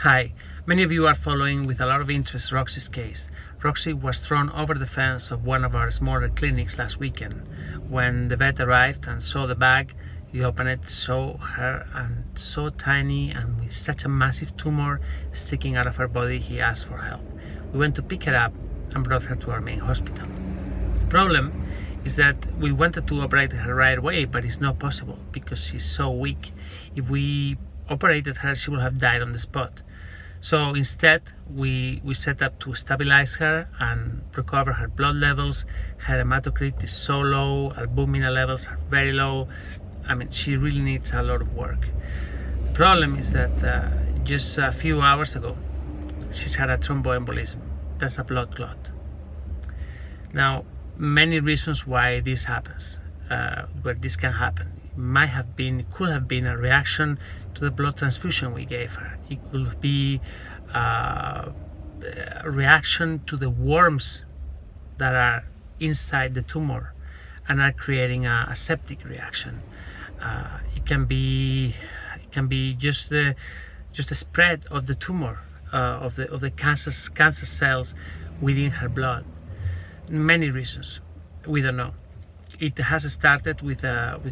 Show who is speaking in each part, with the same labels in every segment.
Speaker 1: Hi, many of you are following with a lot of interest Roxy's case. Roxy was thrown over the fence of one of our smaller clinics last weekend. When the vet arrived and saw the bag, he opened it, saw her, and so tiny and with such a massive tumor sticking out of her body, he asked for help. We went to pick her up and brought her to our main hospital. The problem is that we wanted to operate her right away, but it's not possible because she's so weak. If we operated her, she would have died on the spot. So instead, we set up to stabilize her and recover her blood levels. Her hematocrit is so low, albumin levels are very low. I mean, she really needs a lot of work. The problem is that just a few hours ago, she's had a thromboembolism. That's a blood clot. Now, many reasons why this happens, where this can happen. Could have been a reaction to the blood transfusion we gave her. It could be a reaction to the worms that are inside the tumor and are creating a septic reaction. It can be just the spread of the tumor, of the cancer cells within her blood. Many reasons, we don't know. It has started with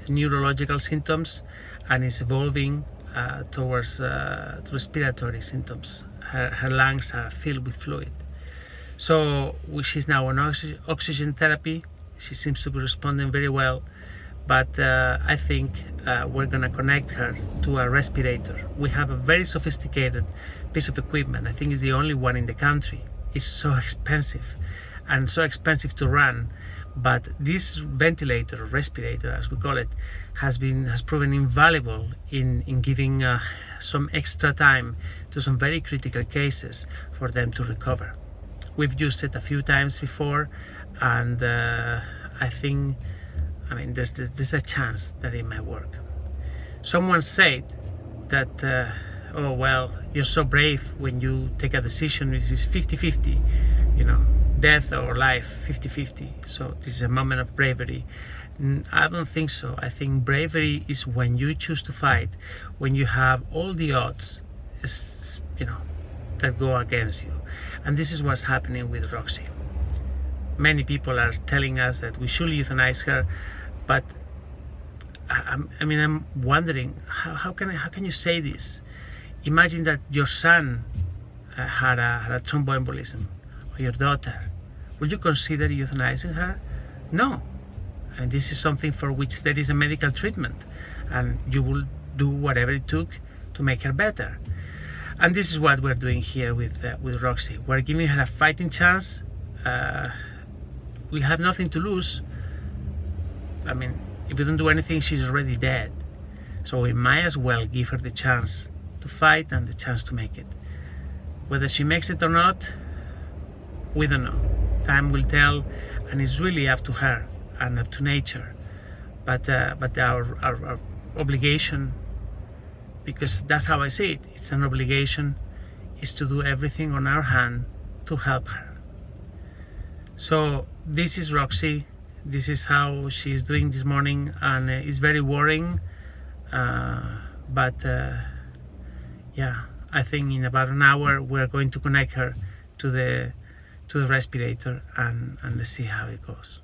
Speaker 1: neurological symptoms and is evolving towards respiratory symptoms. Her lungs are filled with fluid. So she's now on oxygen therapy. She seems to be responding very well, but I think we're gonna connect her to a respirator. We have a very sophisticated piece of equipment. I think it's the only one in the country. It's so expensive and so expensive to run. But this ventilator, or respirator as we call it, has proven invaluable in giving some extra time to some very critical cases for them to recover. We've used it a few times before, and I mean, there's a chance that it might work. Someone said that, oh well, you're so brave when you take a decision. This is 50-50, you know. Death or life, 50-50. So this is a moment of bravery. I don't think so. I think bravery is when you choose to fight, when you have all the odds, that go against you. And this is what's happening with Roxy. Many people are telling us that we should euthanize her, but I'm wondering, how can you say this? Imagine that your son had a thromboembolism, or your daughter. Would you consider euthanizing her? No. And this is something for which there is a medical treatment, and you will do whatever it took to make her better. And this is what we're doing here with Roxy. We're giving her a fighting chance. We have nothing to lose. I mean, if we don't do anything, she's already dead. So we might as well give her the chance to fight and the chance to make it. Whether she makes it or not, we don't know. Time will tell, and it's really up to her and up to nature. But our obligation, because that's how I see it, it's an obligation, is to do everything on our hand to help her. So this is Roxy. This is how she's doing this morning, and it's very worrying. Yeah, I think in about an hour we're going to connect her to the respirator, and let's see how it goes.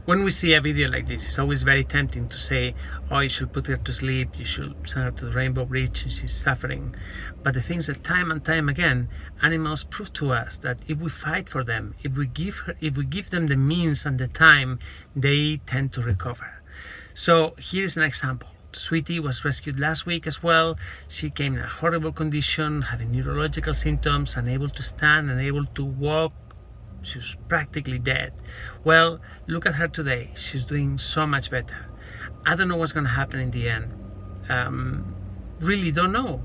Speaker 1: When we see a video like this, it's always very tempting to say, oh, you should put her to sleep, you should send her to the Rainbow Bridge, and she's suffering. But the thing is that time and time again, animals prove to us that if we fight for them, if we give them the means and the time, they tend to recover. So here's an example. Sweetie was rescued last week as well. She came in a horrible condition, having neurological symptoms, unable to stand, unable to walk. She was practically dead. Well, look at her today. She's doing so much better. I don't know what's going to happen in the end. Really don't know.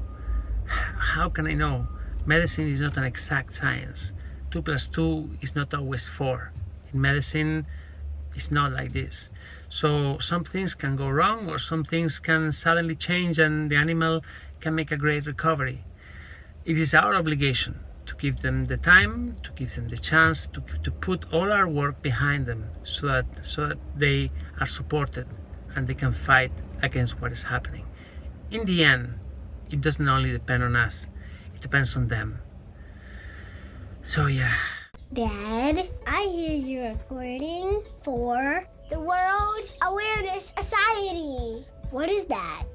Speaker 1: How can I know? Medicine is not an exact science. 2 + 2 is not always 4. In medicine, it's not like this. So some things can go wrong, or some things can suddenly change, and the animal can make a great recovery. It is our obligation to give them the time, to give them the chance, to put all our work behind them, so that they are supported and they can fight against what is happening. In the end, it doesn't only depend on us, it depends on them. So yeah.
Speaker 2: Dad, I hear you're recording for the World Awareness Society. What is that?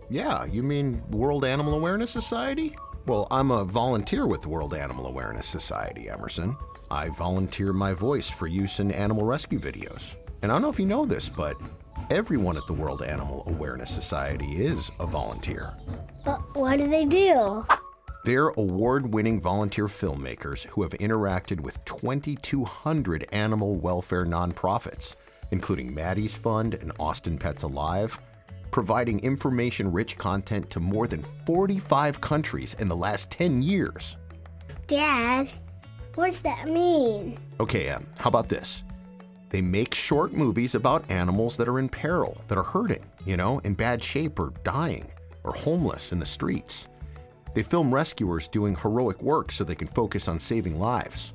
Speaker 3: Yeah, you mean World Animal Awareness Society? Well, I'm a volunteer with the World Animal Awareness Society, Emerson. I volunteer my voice for use in animal rescue videos. And I don't know if you know this, but everyone at the World Animal Awareness Society is a volunteer.
Speaker 2: But what do they do?
Speaker 3: They're award-winning volunteer filmmakers who have interacted with 2,200 animal welfare nonprofits, including Maddie's Fund and Austin Pets Alive, providing information-rich content to more than 45 countries in the last 10 years.
Speaker 2: Dad, what does that mean?
Speaker 3: Okay, how about this? They make short movies about animals that are in peril, that are hurting, in bad shape or dying, or homeless in the streets. They film rescuers doing heroic work so they can focus on saving lives.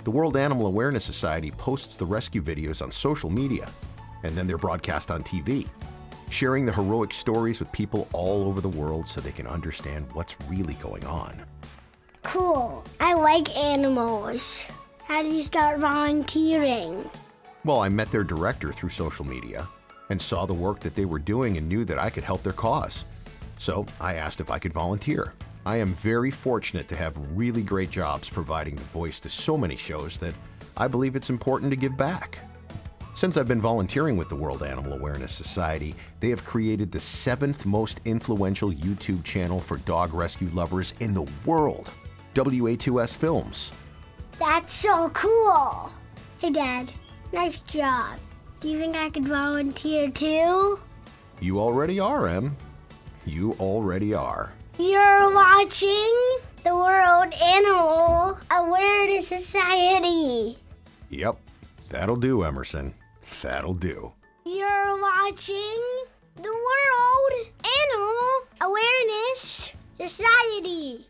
Speaker 3: The World Animal Awareness Society posts the rescue videos on social media, and then they're broadcast on TV, sharing the heroic stories with people all over the world so they can understand what's really going on.
Speaker 2: Cool. I like animals. How did you start volunteering?
Speaker 3: Well, I met their director through social media and saw the work that they were doing and knew that I could help their cause. So I asked if I could volunteer. I am very fortunate to have really great jobs providing the voice to so many shows that I believe it's important to give back. Since I've been volunteering with the World Animal Awareness Society, they have created the 7th most influential YouTube channel for dog rescue lovers in the world, WA2S Films.
Speaker 2: That's so cool. Hey, Dad, nice job. Do you think I could volunteer too?
Speaker 3: You already are, Em. You already are.
Speaker 2: You're watching the World Animal Awareness Society.
Speaker 3: Yep, that'll do, Emerson. That'll do.
Speaker 2: You're watching the World Animal Awareness Society.